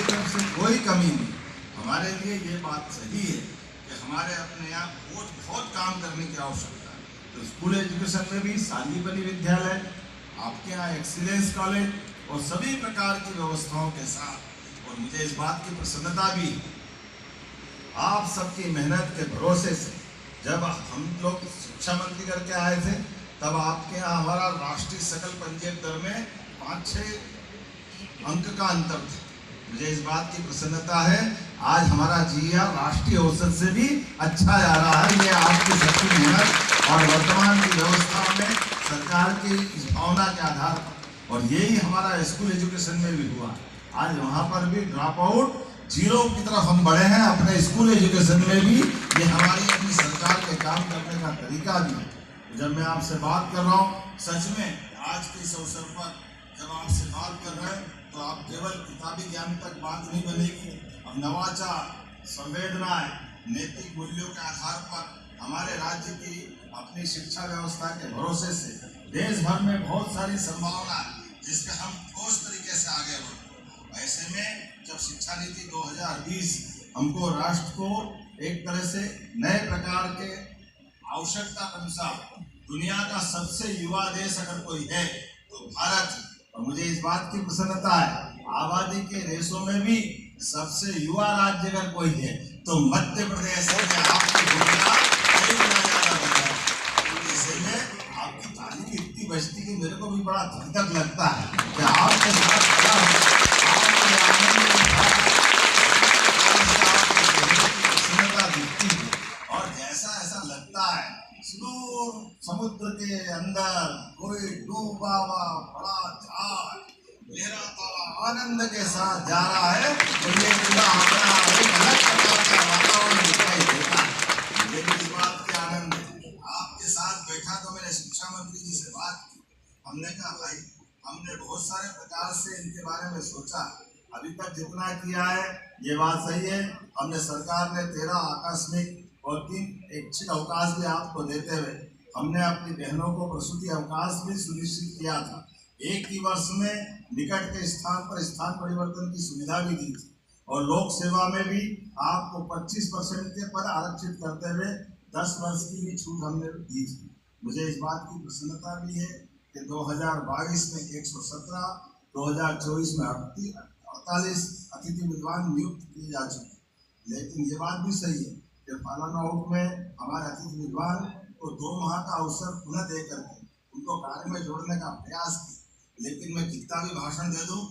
तरफ से कोई कमी नहीं। हमारे लिए ये बात सही है कि हमारे अपने यहाँ बहुत काम करने की आवश्यकता है। तो स्कूल एजुकेशन में भी सांदीपनि विद्यालय, आपके यहाँ एक्सीलेंस कॉलेज और सभी प्रकार की व्यवस्थाओं के साथ, और मुझे इस बात की प्रसन्नता भी आप सबकी मेहनत के भरोसे से, जब हम लोग शिक्षा मंत्री करके आए थे तब आपके यहाँ हमारा राष्ट्रीय सकल पंजीयक दर में 5-6 अंक का अंतर था। मुझे इस बात की प्रसन्नता है आज हमारा जीआर राष्ट्रीय औसत से भी अच्छा जा रहा है। ये आपकी सबकी मेहनत और वर्तमान की व्यवस्था में सरकार की इस भावना के आधार पर, और यही हमारा स्कूल एजुकेशन में भी हुआ। आज वहाँ पर भी ड्रॉप आउट जीरो की तरफ हम बढ़े हैं अपने स्कूल एजुकेशन में भी। ये हमारी अपनी सरकार के काम करने का तरीका भी है। जब मैं आपसे बात कर रहा हूँ, सच में आज के इस अवसर पर जब आपसे बात कर रहे हैं तो आप केवल किताबी ज्ञान तक बात नहीं बनेगी। अब नवाचार, संवेदनाएं, नैतिक मूल्यों के आधार पर हमारे राज्य की अपनी शिक्षा व्यवस्था के भरोसे से देश भर में बहुत सारी संभावना है जिसके हम ठोस तरीके से आगे बढ़े। ऐसे में जब शिक्षा नीति 2020 हमको राष्ट्र को एक तरह से नए प्रकार के आवश्यकता के अनुसार दुनिया का सबसे युवा देश अगर कोई है तो भारत है। और मुझे इस बात की प्रसन्नता है आबादी के देशों में भी सबसे युवा राज्य अगर कोई है तो मध्य प्रदेश में आपकी भूमिका कई गुना ज्यादा बढ़ है। ऐसे में आपकी ताली की इतनी बजती कि मेरे को भी बड़ा धक लगता है कि आपके साथ खड़ा हूं, प्रसन्नता दिखती है। और जैसा ऐसा लगता है समुद्र के अंदर कोई डूबा हुआ बड़ा जहाज मेरा तारा आनंद के साथ जा रहा है, तो ये पूरा अपना एक अलग प्रकार का वातावरण दिखाई देता है। मुझे भी इस बात के आनंद है। आपके साथ बैठा तो मैंने शिक्षा मंत्री जी से बात की। हमने कहा भाई हमने बहुत सारे प्रकार से इनके बारे में सोचा, अभी तक जितना किया है ये बात सही है। हमने सरकार ने 13 आकस्मिक और 3 ऐच्छिक अवकाश भी आपको देते हुए हमने अपनी बहनों को प्रसूति अवकाश भी सुनिश्चित किया था। एक ही वर्ष में निकट के स्थान पर स्थान परिवर्तन की सुविधा भी दी थी, और लोक सेवा में भी आपको 25% के पद आरक्षित करते हुए 10 वर्ष की भी छूट हमने दी थी। मुझे इस बात की प्रसन्नता भी है कि 2022 में 117, 2024 में 48 अतिथि विद्वान नियुक्त किए जा चुके। लेकिन ये बात भी सही है कि फालानाउट में हमारे अतिथि विद्वान को 2 माह का अवसर पुनः दे करके उनको कार्य में जोड़ने का प्रयास किया। लेकिन मैं कितना भी भाषण दे दूं